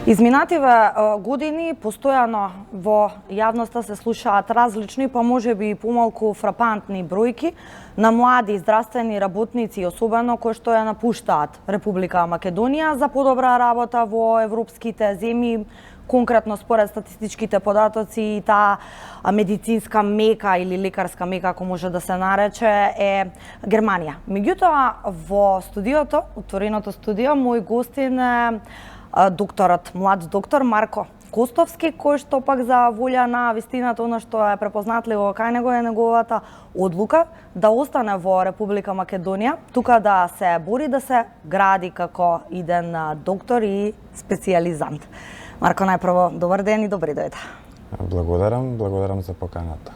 Изминативе години постојано во јавноста се слушаат различни, па можеби и помалку фрапантни бројки на млади здравствени работници, особено кои што ја напуштаат Република Македонија за подобра работа во европските земји. Конкретно според статистичките податоци и таа медицинска мека или лекарска мека, ако може да се нарече, е Германија. Меѓутоа, во студиото, отвореното студио, мој гостин е млад доктор Марко Костовски, кој што пак за волја на вистината, она што е препознатливо кај него е неговата одлука да остане во Република Македонија, тука да се бори да се гради како иден доктор и специјализант. Марко, најпрво, добар ден и добри дојде. Благодарам за поканата.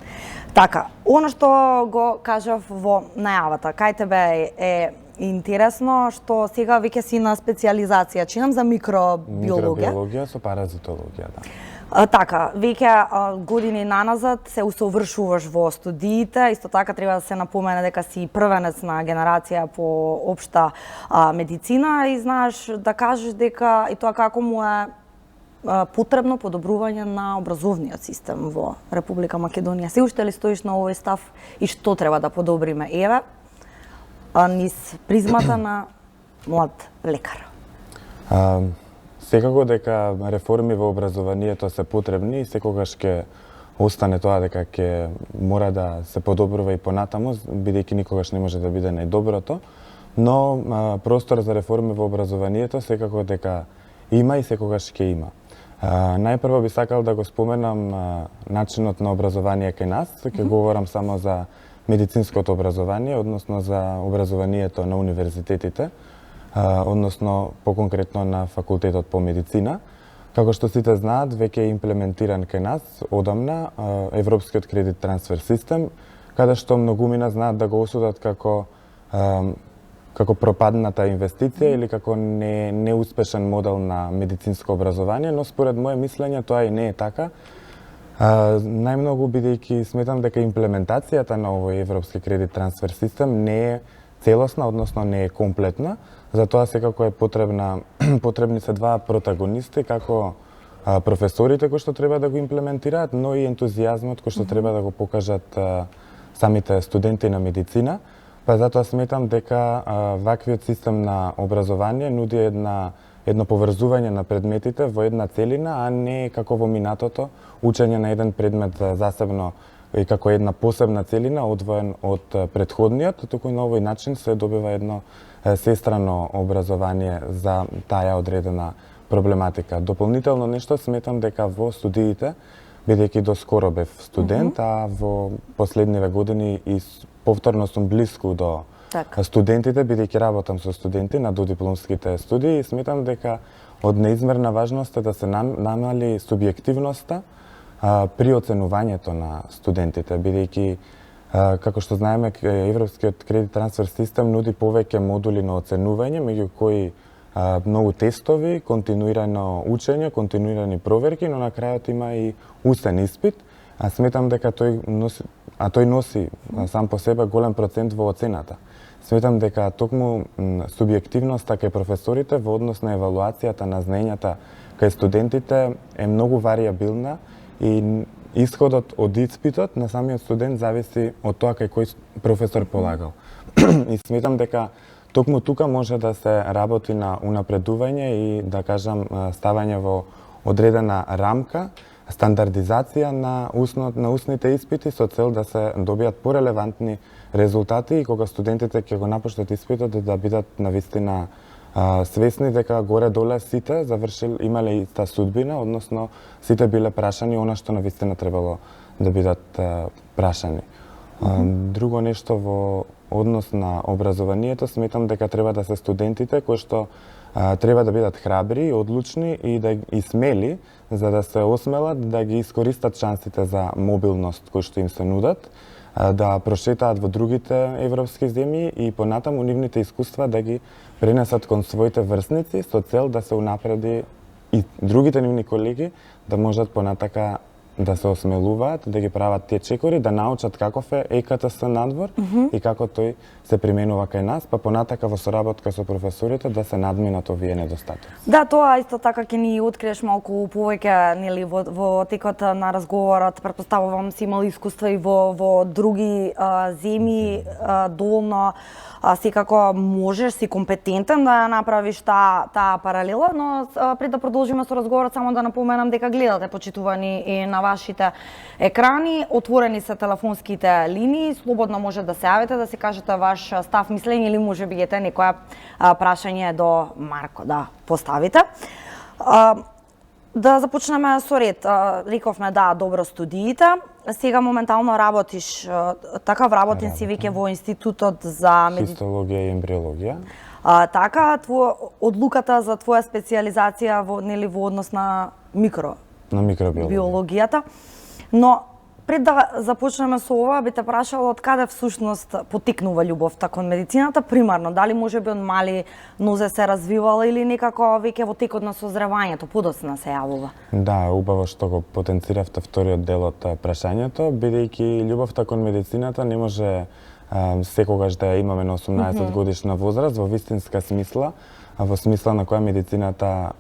Така, оно што го кажав во најавата, кај тебе е интересно што сега веќе си на специјализација, чинам за микробиологија. Микробиологија со паразитологија, да. Така, веќе години наназад се усовршуваш во студиите, исто така треба да се напомене дека си првенец на генерација по општа медицина и знаеш да кажеш дека и тоа како му е потребно подобрување на образовниот систем во Република Македонија. Се уште ли стоиш на овој став и што треба да подобриме? Еве, низ призмата на млад лекар. Секако дека реформи во образованието се потребни и секогаш ќе остане тоа дека ќе мора да се подобрува и понатаму, бидејќи никогаш не може да биде најдоброто, но простор за реформи во образованието секако дека има и секогаш ќе има. Најпрво би сакал да го споменам начинот на образование кај нас. Ќе говорам само за медицинското образование, односно за образованието на универзитетите, односно поконкретно на факултетот по медицина. Како што сите знаат, веќе е имплементиран кај нас одамна Европскиот кредит трансфер систем, каде што многумина знаат да го осудат како пропадната инвестиција или како неуспешен модел на медицинско образование, но според моје мислење тоа и не е така. Најмногу бидејќи сметам дека имплементацијата на овој Европски кредит трансфер систем не е целосна, односно не е комплетна. Затоа секако е потребни се два протагонисти, како професорите кои што треба да го имплементираат, но и ентузијазмот кој што треба да го покажат самите студенти на медицина. Па затоа сметам дека ваквиот систем на образование нуди едно поврзување на предметите во една целина, а не како во минатото учење на еден предмет засебно и како една посебна целина одвоен од претходниот, туку на овој начин се добива едно сестрано образование за таа одредена проблематика. Дополнително нешто сметам дека во студиите, бидејќи доскоро бев студент, а во последниве години и повторно сум блиску до студентите, бидејќи работам со студенти на додипломските студии и сметам дека од неизмерна важност е да се намали субјективноста при оценувањето на студентите, бидејќи како што знаеме, Европскиот кредит трансфер систем нуди повеќе модули на оценување, меѓу кои многу тестови, континуирано учење, континуирани проверки, но на крајот има и устен испит. Сметам дека тој носи сам по себе голем процент во оцената. Сметам дека токму субјективноста кај професорите во однос на евалуацијата на знаењата кај студентите е многу варијабилна и исходот од испитот на самиот студент зависи од тоа кај кој професор полагал. И сметам дека токму тука може да се работи на унапредување и, да кажам, ставање во одредена рамка, стандардизација на устните испити со цел да се добијат порелевантни резултати и кога студентите ќе го напуштат испитот да бидат навистина свесни дека горе-доле сите имале иста судбина, односно сите биле прашани она што навистина требало да бидат прашани. Друго нешто во однос на образованието, сметам дека треба да се студентите кои што треба да бидат храбри, одлучни и смели, за да се осмелат да ги искористат шансите за мобилност кои што им се нудат, да прошетаат во другите европски земји и понатаму нивните искуства да ги пренесат кон своите врсници со цел да се унапреди и другите нивни колеги да можат понатака да се осмелуваат, да ги прават тие чекори, да научат каков е ЕКТС надвор и како тој се применува кај нас, па понатака во соработка со професорите да се надминат овие недостатоци. Да, тоа исто така ќе ни откриеш малку повеќе, нели, во текот на разговорот. Претпоставувам си имал искуства и во други земји, доволно секако можеш, си компетентен да направиш таа паралела, но пред да продолжиме со разговорот, само да напоменам дека гледате, почитувани, и на вашите екрани. Отворени се телефонските линии, слободно може да се јавите, да се кажете ваш став, мислење или може би ете некоја прашање до Марко да поставите. Да започнеме со ред. Рековме да, добро студиите. Сега моментално работиш, така вработен си веќе во Институтот за Хистологија и ембриологија. Така, одлуката за твоја специјализација во однос на микробиологијата. Но пред да започнеме со ова, би те прашала од каде всушност потекнува љубовта кон медицината, примарно, дали може би од мали нозе се развивала или некако веќе во текот на созревањето подоцна се јавува? Да, убаво што го потенциравте вториот дел од прашањето, бидејќи љубовта кон медицината не може секогаш да ја имаме на 18 годишна возраст во вистинска смисла, во смисла на која медицината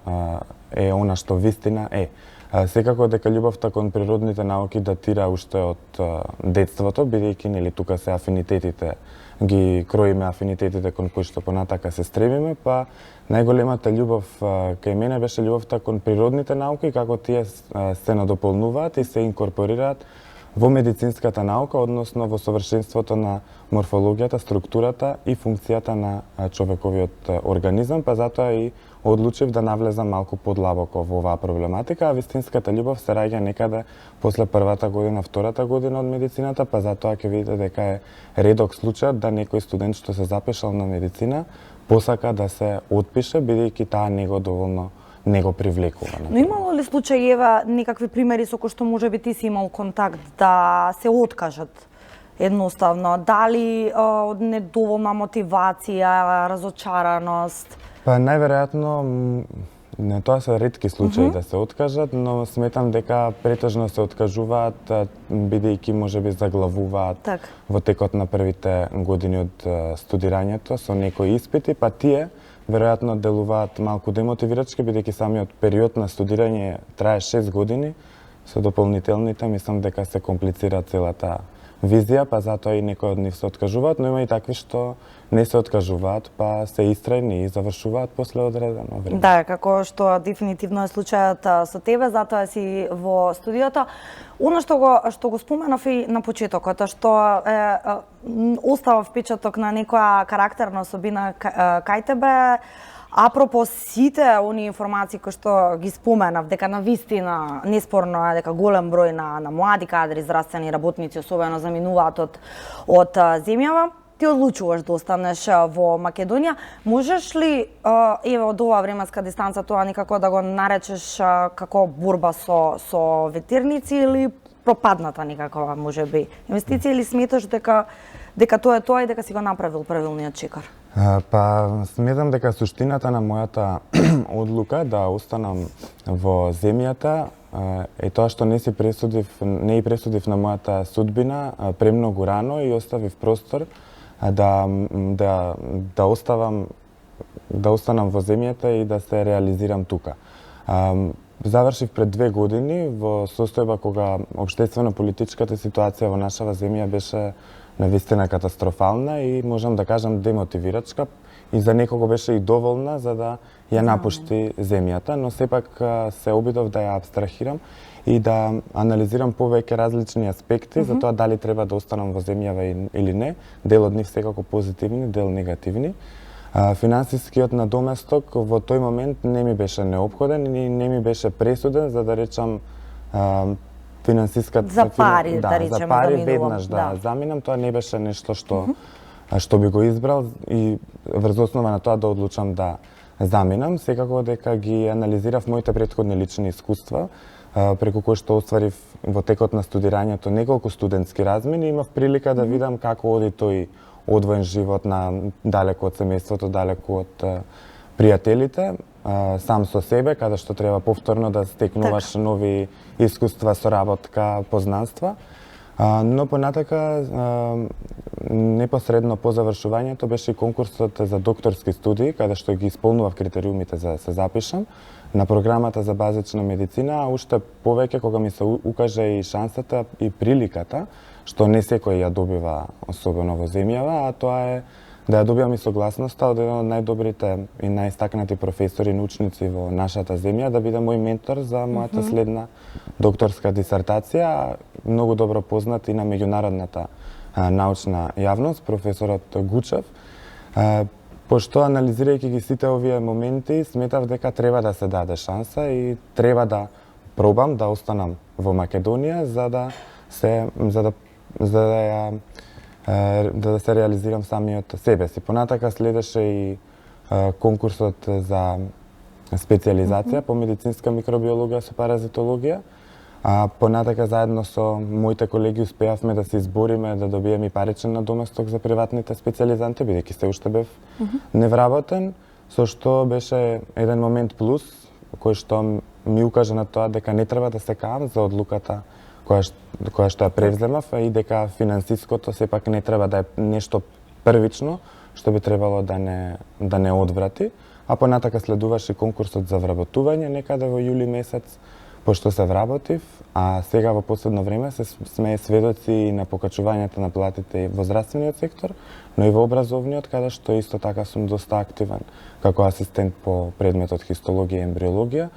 е она што вистина е. Секако дека љубовта кон природните науки датира уште од детството, бидејќи нели тука се афинитетите, ги кроиме афинитетите кон кои што понатака се стремиме, па најголемата љубов кај мене беше љубовта кон природните науки, како тие се надополнуваат и се инкорпорираат во медицинската наука, односно во совршенството на морфологијата, структурата и функцијата на човековиот организам, па затоа и одлучив да навлезам малку подлабоко во оваа проблематика, а вистинската љубов се раѓа некаде после првата година, втората година од медицината, па затоа ќе видите дека е редок случај да некој студент што се запишал на медицина посака да се отпише, бидејќи таа не го привлекува. Но имало ли случаи, некакви примери со кои што може би ти си имал контакт да се откажат едноставно? Дали од недоволна мотивација, разочараност? Па најверојатно тоа се ретки случаи да се откажат, но сметам дека претежно се откажуваат бидејќи можеби заглавуваат во текот на првите години од студирањето со некои испити, па тие веројатно делуваат малку демотивирачки, бидејќи самиот период на студирање трае 6 години, со дополнителните мислам дека се комплицира целата визија, па затоа и некои од нив се откажуваат, но има и такви што не се откажуваат, па се истрајни и завршуваат после одредено време. Да, како што дефинитивно е случајот со тебе, затоа си во студиото. Оно што го споменав и на почетокот, што остава впечаток на некоја карактерна особина кај тебе, апропо сите оние информации кои што ги споменав, дека на вистина неспорно е дека голем број на млади кадри, здравствени работници особено заминуваат од земјава, ти одлучуваш да останеш во Македонија. Можеш ли од оваа временска дистанца тоа некако да го наречеш како борба со ветерници или пропадната некакова можеби инвестиција, или сметаш дека тоа е тоа и дека си го направил правилниот чекор? Па сметам дека суштината на мојата одлука да останам во земјата е тоа што не и пресудив на мојата судбина премногу рано и оставив простор да останам во земјата и да се реализирам тука. Завршив пред 2 години во состојба кога општествено-политичката ситуација во нашава земја беше навистина катастрофална и можам да кажам демотивирачка, и за некого беше и доволна за да ја напушти земјата, но сепак се обидов да ја абстрахирам и да анализирам повеќе различни аспекти за тоа дали треба да останам во земјава или не, дел од нив секако позитивни, дел негативни. Финансискиот надоместок во тој момент не ми беше неопходен и не ми беше пресуден, за да речам финансиската за пари, да речеме, за пари веднаш да заминам, тоа не беше нешто што би го избрал и врз основа на тоа да одлучам да заминам. Секако дека ги анализирав моите претходни лични искуства, преку кои што остварив во текот на студирањето неколку студентски размени, имав прилика да видам како оди тој одвоен живот на далеку од семејството, далеку од пријателите. сам со себе, каде што треба повторно да стекнуваш нови искуства, соработка, познанства. Но понатака, непосредно по завршувањето беше и конкурсот за докторски студии, каде што ги исполнував критериумите за да се запишам на програмата за базична медицина, а уште повеќе кога ми се укаже и шансата и приликата, што не секој ја добива, особено во земјава, а тоа е да ја добиам и согласноста од еден од најдобрите и најстакнати професори и научници во нашата земја, да биде мој ментор за мојата следна докторска дисертација, многу добро познат и на меѓународната научна јавност, професорот Гучев. Пошто анализирајќи ги сите овие моменти, сметав дека треба да се даде шанса и треба да пробам да останам во Македонија за да се реализирам самиот себе си. Понатака следеше и конкурсот за специјализација по медицинска микробиологија со паразитологија. Понатака заедно со моите колеги успеавме да се избориме да добиеме и паричен надоместок за приватните специјализанти, бидејќи се уште бев невработен, со што беше еден момент плюс, кој што ми укажа на тоа дека не треба да се каам за одлуката која што ја превземав и дека финансиското сепак не треба да е нешто првично, што би требало да не одврати. А понатака следуваше конкурсот за вработување некаде во јули месец, пошто се вработив, а сега во последно време сме сведоци и на покачувањето на платите и во здравствениот сектор, но и во образовниот, каде што исто така сум доста активен како асистент по предметот хистологија и ембриологија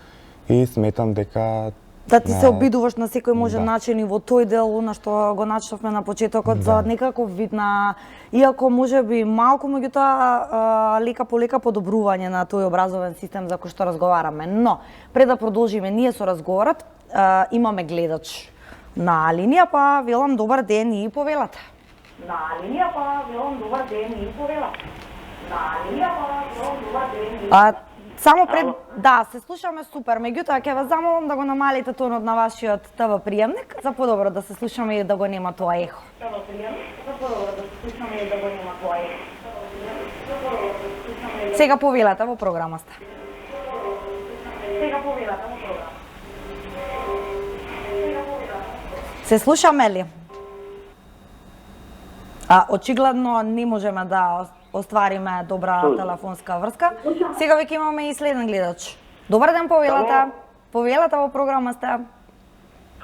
и сметам дека да ти се обидуваш на секој можен начин и во тој дел, на што го начнавме на почетокот, за некаков вид на, иако може би малку, меѓутоа лека по лека подобрување на тој образовен систем за кој што разговараме. Но, пред да продолжиме ние со разговорот, имаме гледач на линија, па велам добар ден и повелате. Само пред да се слушаме супер, меѓутоа ќе ве замолам да го намалите тонот на вашиот ТВ приемник за подобро да се слушаме и да го нема тоа ехо. Сега повелате во програма сте. Се слушаме ли? Очигледно не можеме да оствариме добра телефонска врска. Сега веќе имаме и следен гледач. Добар ден, повелата. Повелата во програма сте.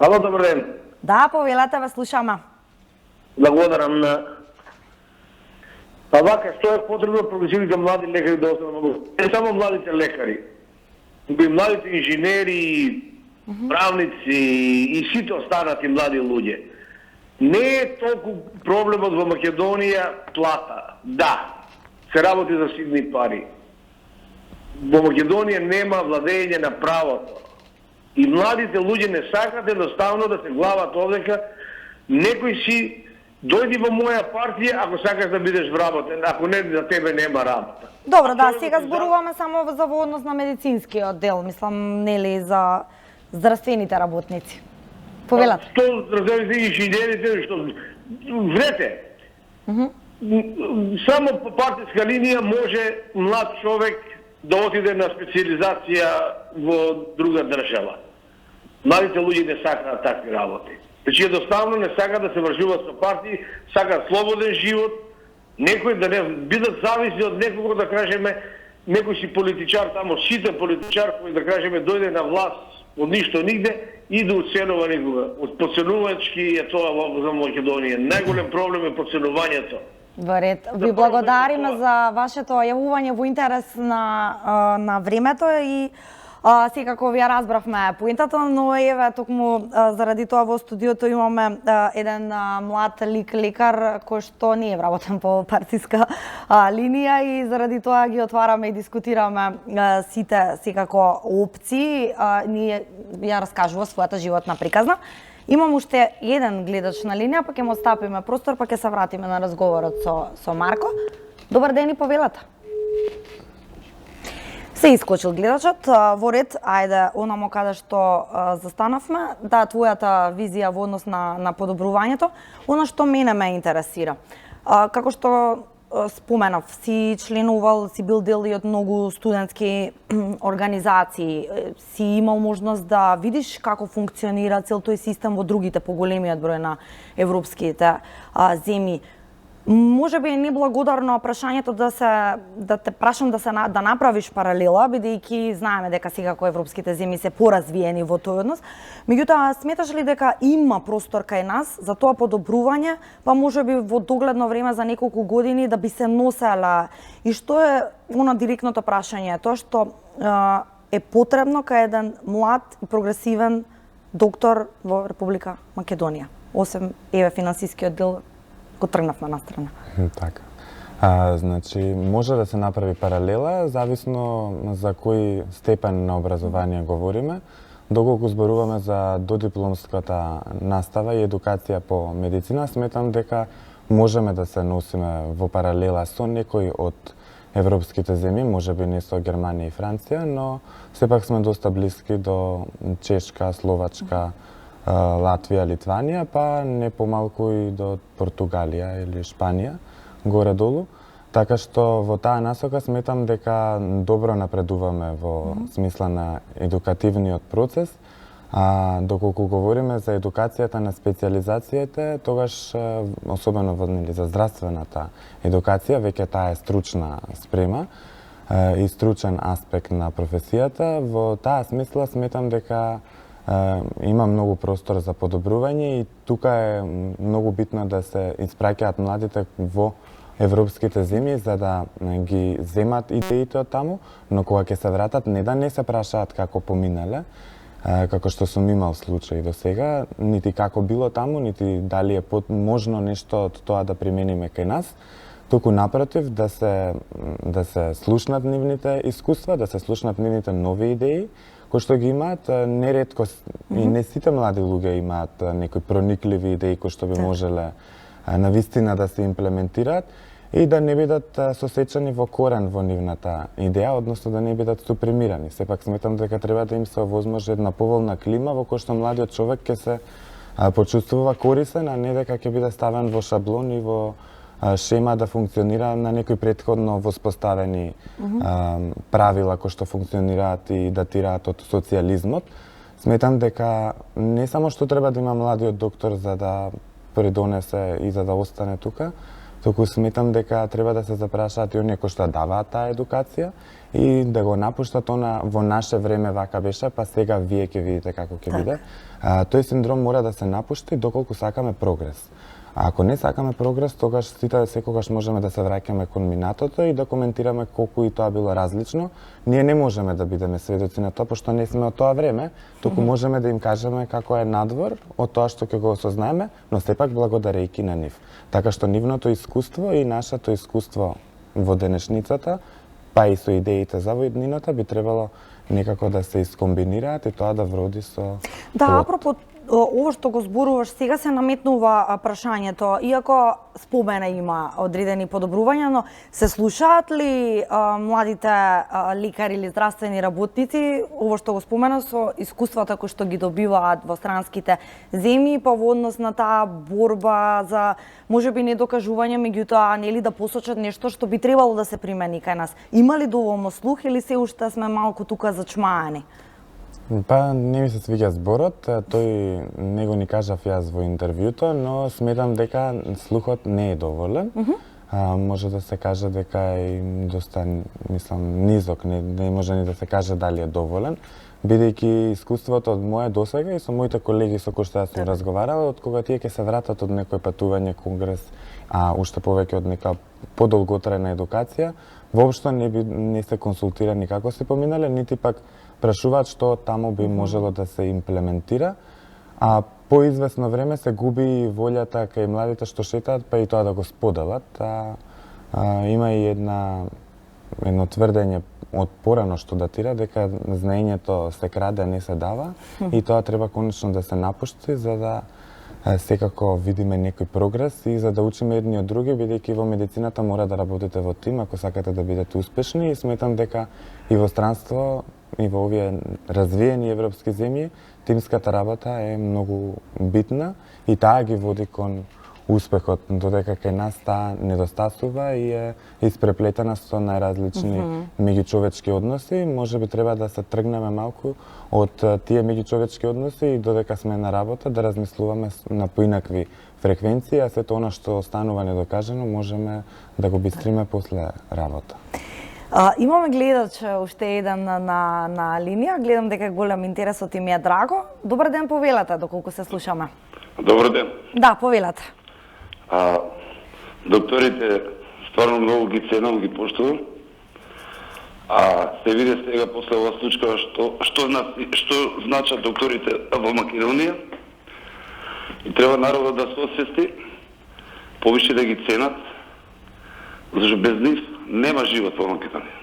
Ало, добар ден. Да, повелата, ве слушаме. Благодарам на... Па вака, што е потребно прогресивните млади лекари да останат? Не само младите лекари, но и младите инженери, правници и сите останати млади луѓе. Не е толку проблемот во Македонија плата. Да, се работи за ситни пари. Во Македонија нема владење на правото. И младите луѓе не сакат едноставно да се глават овдека. Некој си дојди во моја партија ако сакаш да бидеш вработен, ако не за тебе нема работа. Добро, да, сега зборуваме само за во однос на медицинскиот дел, мислам, нели за здравствените работници. Повелат. Што здравствените инженерите, што врете. Само по партиска линија може млад човек да отиде на специализација во друга држава. Младите луѓе не сакаат такви работи. Значи едноставно не сакаат да се вржуваат со партии, сакаат слободен живот, некој да не бидат зависни од некого, да кажеме, некој си политичар тамо, ситен политичар кој да кажеме дојде на власт од ништо нигде и да оценува никога. Од подценувачки е тоа за Македонија. Најголем проблем е подценувањето. Во ред. Ви благодариме за вашето јавување во интерес на времето и секако ви ја разбравме поентата, но еве токму заради тоа во студиото имаме еден млад лекар кој што не е вработен по партиска линија и заради тоа ги отвараме и дискутираме сите секако опции. Ние ја раскажува својата животна приказна. Имам уште еден гледач на линија, па ќе му стапиме простор, па ќе се вратиме на разговорот со Марко. Добар ден и повелата. Се искочил гледачот, во ред, ајде, онамо каде што застанавме, да, твојата визија во однос на подобрувањето, она што мене ме интересира. Како што споменав, си членувал, си бил дел и од многу студентски организации, си имал можност да видиш како функционира цел тој систем во другите поголемиот број на европските земји. Може би е неблагодарно прашањето да те прашам да направиш паралела, бидејќи знаеме дека сега како европските земји се поразвиени во тој однос. Меѓутоа, сметаш ли дека има простор кај нас за тоа подобрување, па може би во догледно време за неколку години да би се носела? И што е она директното прашање, тоа што е потребно кај еден млад и прогресивен доктор во Република Македонија, освен финансискиот дел го тргнавме настрана. Така. Значи, може да се направи паралела, зависно за кој степен на образование говориме. Доколку зборуваме за додипломската настава и едукација по медицина, сметам дека можеме да се носиме во паралела со некои од европските земји, можеби не со Германија и Франција, но сепак сме доста блиски до Чешка, Словачка, Латвија, Литванија, па не помалку и до Португалија или Шпанија, горе-долу. Така што во таа насока сметам дека добро напредуваме во смисла на едукативниот процес. Доколку говориме за едукацијата на специјализациите, тогаш, особено за здравствената едукација, веќе таа е стручна спрема и стручен аспект на професијата. Во таа смисла сметам дека има многу простор за подобрување и тука е многу битно да се испраќаат младите во европските земји за да ги земат идеите од таму, но кога ќе се вратат не се прашаат како поминале, како што сум имал случаи до сега, нити како било таму, нити дали е можно нешто од тоа да примениме кај нас, туку напротив да се слушнат нивните искуства, да се слушнат нивните нови идеи, кои што ги имаат неретко и не сите млади луѓе имаат некои проникливи идеи кои што би можеле навистина да се имплементираат и да не бидат сосечени во корен во нивната идеја, односно да не бидат супримирани. Сепак сметам дека треба да им се овозможи една поволна клима во која што младиот човек ќе се почувствува корисен, а не дека ќе биде ставен во шаблон и во шема да функционира на некои претходно воспоставени правила кои што функционираат и датираат од социјализмот. Сметам дека не само што треба да има младиот доктор за да придонесе и за да остане тука, туку сметам дека треба да се запрашаат и оние кои што даваат таа едукација и да го напуштат она во наше време вака беше, па сега вие ќе видите како ќе биде. Тој синдром мора да се напушти доколку сакаме прогрес. А ако не сакаме прогрес, тогаш сите секогаш можеме да се враќаме кон минатото и да коментираме колку и тоа било различно. Ние не можеме да бидеме сведоци на тоа, пошто не сме од тоа време, туку можеме да им кажеме како е надвор од тоа што ќе го осознаеме, но сепак благодарејќи на нив. Така што нивното искуство и нашето искуство во денешницата, па и со идеите за во иднината, би требало некако да се искомбинираат и тоа да вроди со Да, апропо ово што го зборуваш, сега се наметнува прашањето, иако спомена има одредени подобрувања, но се слушаат ли младите лекари или здравствени работници, ово што го спомена со искуствата кои што ги добиваат во странските земји, па во однос на таа борба за можеби недокажување, меѓутоа нели да посочат нешто што би требало да се примени кај нас. Има ли доволно слух или се уште сме малку тука зачмаени? Па не ми се свиѓа зборот, тој не го ни кажав јас во интервјуто, но сметам дека слухот не е доволен. Може да се каже дека е доста, мислам, низок, не може ни да се каже дали е доволен, бидејќи искуството од моје досега и со моите колеги со кои што јас сум разговарала, од кога тие ќе се вратат од некој патување, конгрес, а уште повеќе од нека подолготрајна едукација, воопшто не се консултирани како се поминале, нити пак прашуваат што таму би можело да се имплементира, а по известно време се губи волјата кај младите што шетаат, па и тоа да го споделат. Има и едно тврдење од порано што датира дека знаењето се краде, не се дава и тоа треба конечно да се напушти за да секако видиме некој прогрес и за да учиме едни од други, бидејќи во медицината мора да работите во тим ако сакате да бидете успешни и сметам дека и во странство и во овие развиени европски земји тимската работа е многу битна и таа ги води кон успехот додека кај нас таа недостасува и е испреплетена со најразлични меѓучовечки односи. Можеби треба да се тргнеме малку од тие меѓучовечки односи и додека сме на работа да размислуваме на поинакви фреквенции, а сето она што останува недокажано можеме да го бистриме после работа. Имаме гледач уште еден на линија. Гледам дека голем интересот им е драго. Добар ден, повелете доколку се слушаме. Добар ден. Да, повелете. Докторите стварно многу ги ценам, ги поштувам. Се види сега после ова случка што значат докторите во Македонија. И треба народот да се освести, повише да ги ценат, зашто без нив нема живот во Македонија.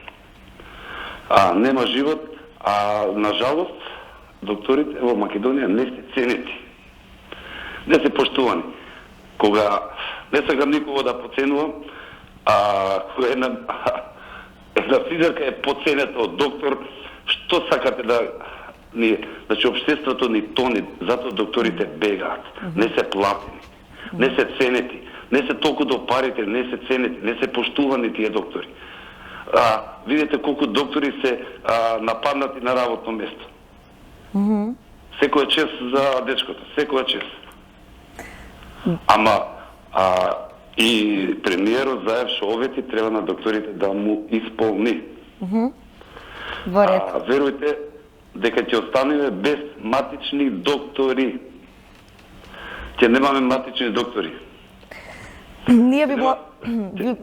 Нема живот, на жалост докторите во Македонија не се ценети. Не се поштувани. Кога не сакам никого да поценувам, кога една физерка е поценета од доктор, што сакате да ни, значи општеството ни тони, затоа докторите бегаат, не се платени, не се ценети, не се толку до парите, не се ценети, не се поштувани тие доктори. Видите колку доктори се нападнати на работно место. Секоја чест за дечкото, секоја чест. Ама и премиерот Заев што овети треба на докторите да му исполни. Во ред. Верујте дека ќе останеме без матични доктори. Ќе немаме матични доктори. Ние би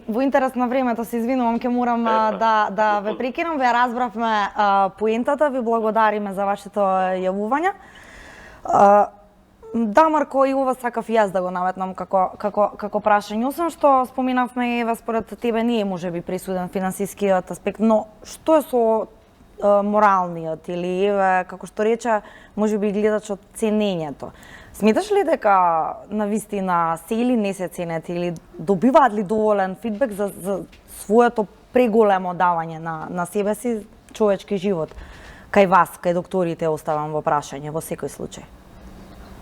во интерес на времето, се извинувам, ќе морам да ве прекинам. Ве разбравме поентата, ви благодариме за вашето јавување. Да, Марко, и ова сакав и јас да го наметнам како прашање. Освен што споменавме, Ева, според тебе не е можеби присуден финансискиот аспект, но што е со моралниот или, Еве, како што рече, можеби гледачот, ценењето? Сметаш ли дека навистина се или не се ценет, или добиваат ли доволен фидбек за своето преголемо давање на себе си човечки живот? Кај вас, кај докторите, оставам во прашање во секој случај.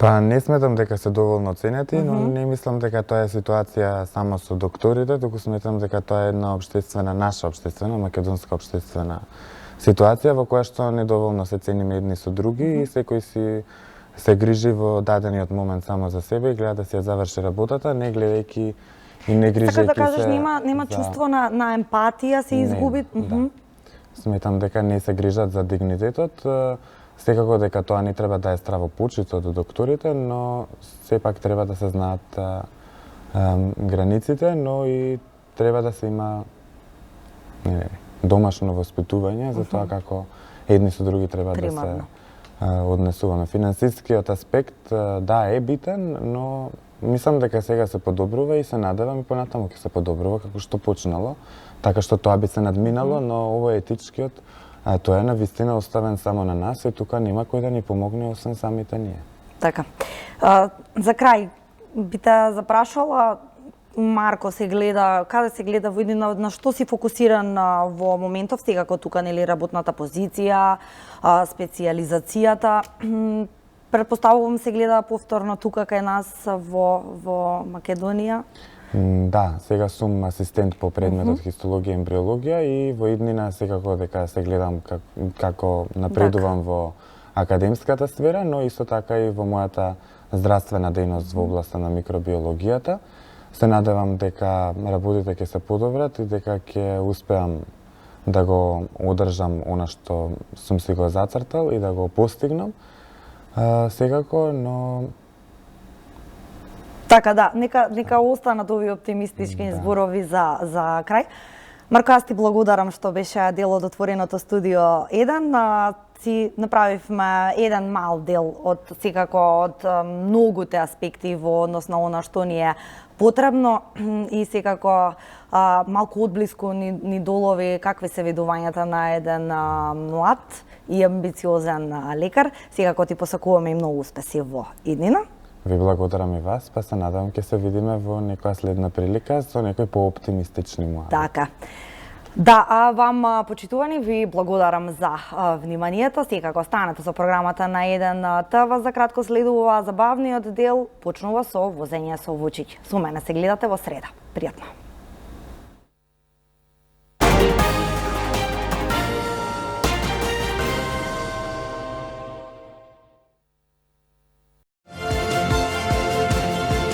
Па не сметам дека се доволно ценети, но не мислам дека тоа е ситуација само со докторите, туку сметам дека тоа е една општествена, наша општествена, македонска општествена ситуација во која што недоволно се цениме едни со други и секој си се грижи во дадениот момент само за себе и гледа да си ја заврши работата, не гледајќи и не грижејќи се. Така да кажеш, нема чувство на емпатија, се изгуби? Да. Сметам дека не се грижат за дигнитетот. Секако дека тоа не треба да е страво почито до докторите, но сепак треба да се знаат границите, но и треба да се има домашно воспитување за тоа како едни со други треба да се однесуваме. Финансискиот аспект, да, е битен, но мислам дека сега се подобрува и се надевам и понатаму ќе се подобрува како што почнало, така што тоа би се надминало, но ово етичкиот тоа е навистина оставен само на нас и тука нема кој да ни помогне освен самите ние. Така. За крај би те запрашала, Марко, се гледа, каде се гледа во на што си фокусиран во моментов, секако тука нели работната позиција, специјализацијата. Претпоставувам се гледа повторно тука кај нас во Македонија. Да, сега сум асистент по предметот хистологија и ембриологија и во иднина секако дека се гледам како напредувам во академската сфера, но исто така и во мојата здравствена дејност во областа на микробиологијата. Се надевам дека работите ќе се подобрат и дека ќе успеам да го одржам она што сум си го зацртал и да го постигнам. Секако, но така да, нека останат овие оптимистички зборови за крај. Марко, аз ти благодарам што беше дел од отвореното студио 1. Си направивме еден мал дел од секако од многуте аспекти во однос на она што ни е потребно и секако малку одблиску ни долови какви се видувањата на еден млад и амбициозен лекар. Секако ти посакуваме и многу успеси во иднина. Ви благодарам и вас, па се надам ќе се видиме во некоја следна прилика со некои пооптимистични млади. Така. Да, а вам, почитувани, ви благодарам за вниманието. Секако останете со програмата на 1 ТВ. За кратко следува забавниот дел, почнува со возење со Вучиќ. Со мене се гледате во среда. Пријатно.